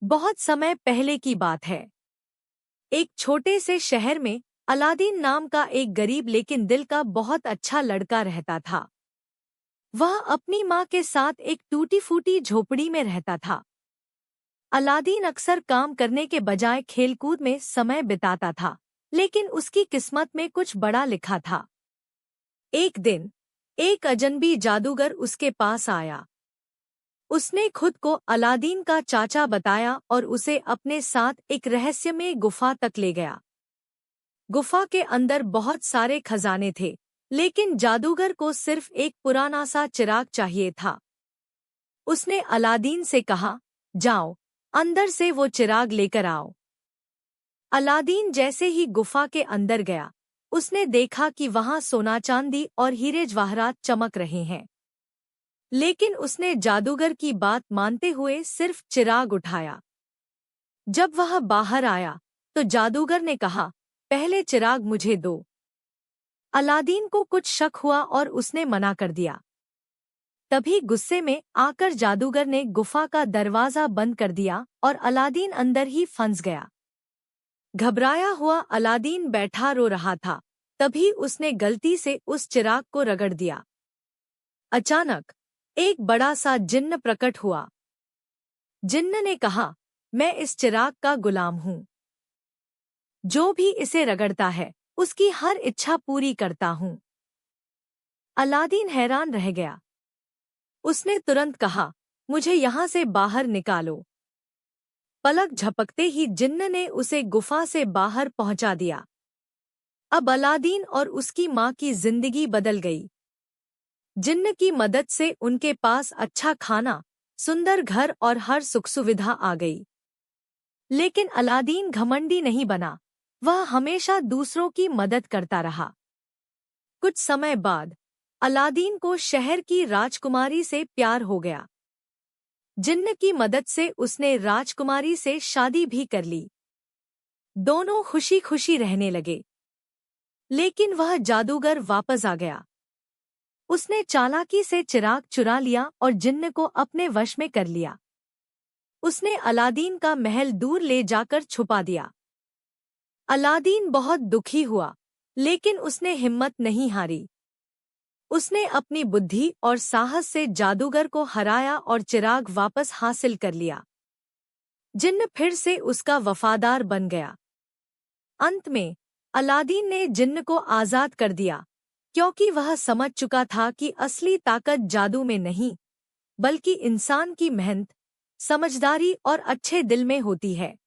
बहुत समय पहले की बात है। एक छोटे से शहर में अलादीन नाम का एक गरीब लेकिन दिल का बहुत अच्छा लड़का रहता था। वह अपनी माँ के साथ एक टूटी-फूटी झोपड़ी में रहता था। अलादीन अक्सर काम करने के बजाय खेलकूद में समय बिताता था, लेकिन उसकी किस्मत में कुछ बड़ा लिखा था। एक दिन एक अजनबी जादूगर उसके पास आया। उसने खुद को अलादीन का चाचा बताया और उसे अपने साथ एक रहस्यमय गुफा तक ले गया। गुफा के अंदर बहुत सारे खजाने थे, लेकिन जादूगर को सिर्फ एक पुराना सा चिराग चाहिए था। उसने अलादीन से कहा, जाओ, अंदर से वो चिराग लेकर आओ। अलादीन जैसे ही गुफा के अंदर गया, उसने देखा कि वहां सोना चांदी और हीरे जवाहरात चमक रहे हैं। लेकिन उसने जादूगर की बात मानते हुए सिर्फ चिराग उठाया। जब वह बाहर आया, तो जादूगर ने कहा, पहले चिराग मुझे दो। अलादीन को कुछ शक हुआ और उसने मना कर दिया। तभी गुस्से में आकर जादूगर ने गुफा का दरवाजा बंद कर दिया और अलादीन अंदर ही फंस गया। घबराया हुआ अलादीन बैठा रो रहा था। तभी उसने गलती से उस चिराग को रगड़ दिया। अचानक एक बड़ा सा जिन्न प्रकट हुआ। जिन्न ने कहा, मैं इस चिराग का गुलाम हूँ। जो भी इसे रगड़ता है, उसकी हर इच्छा पूरी करता हूँ। अलादीन हैरान रह गया। उसने तुरंत कहा, मुझे यहाँ से बाहर निकालो। पलक झपकते ही जिन्न ने उसे गुफा से बाहर पहुंचा दिया। अब अलादीन और उसकी माँ की जिंदगी बदल गई। जिन्न की मदद से उनके पास अच्छा खाना, सुंदर घर और हर सुख सुविधा आ गई। लेकिन अलादीन घमंडी नहीं बना, वह हमेशा दूसरों की मदद करता रहा। कुछ समय बाद अलादीन को शहर की राजकुमारी से प्यार हो गया। जिन्न की मदद से उसने राजकुमारी से शादी भी कर ली। दोनों खुशी खुशी रहने लगे। लेकिन वह जादूगर वापस आ गया। उसने चालाकी से चिराग चुरा लिया और जिन्न को अपने वश में कर लिया। उसने अलादीन का महल दूर ले जाकर छुपा दिया। अलादीन बहुत दुखी हुआ, लेकिन उसने हिम्मत नहीं हारी। उसने अपनी बुद्धि और साहस से जादूगर को हराया और चिराग वापस हासिल कर लिया। जिन्न फिर से उसका वफादार बन गया। अंत में अलादीन ने जिन्न को आजाद कर दिया, क्योंकि वह समझ चुका था कि असली ताकत जादू में नहीं, बल्कि इंसान की मेहनत, समझदारी और अच्छे दिल में होती है।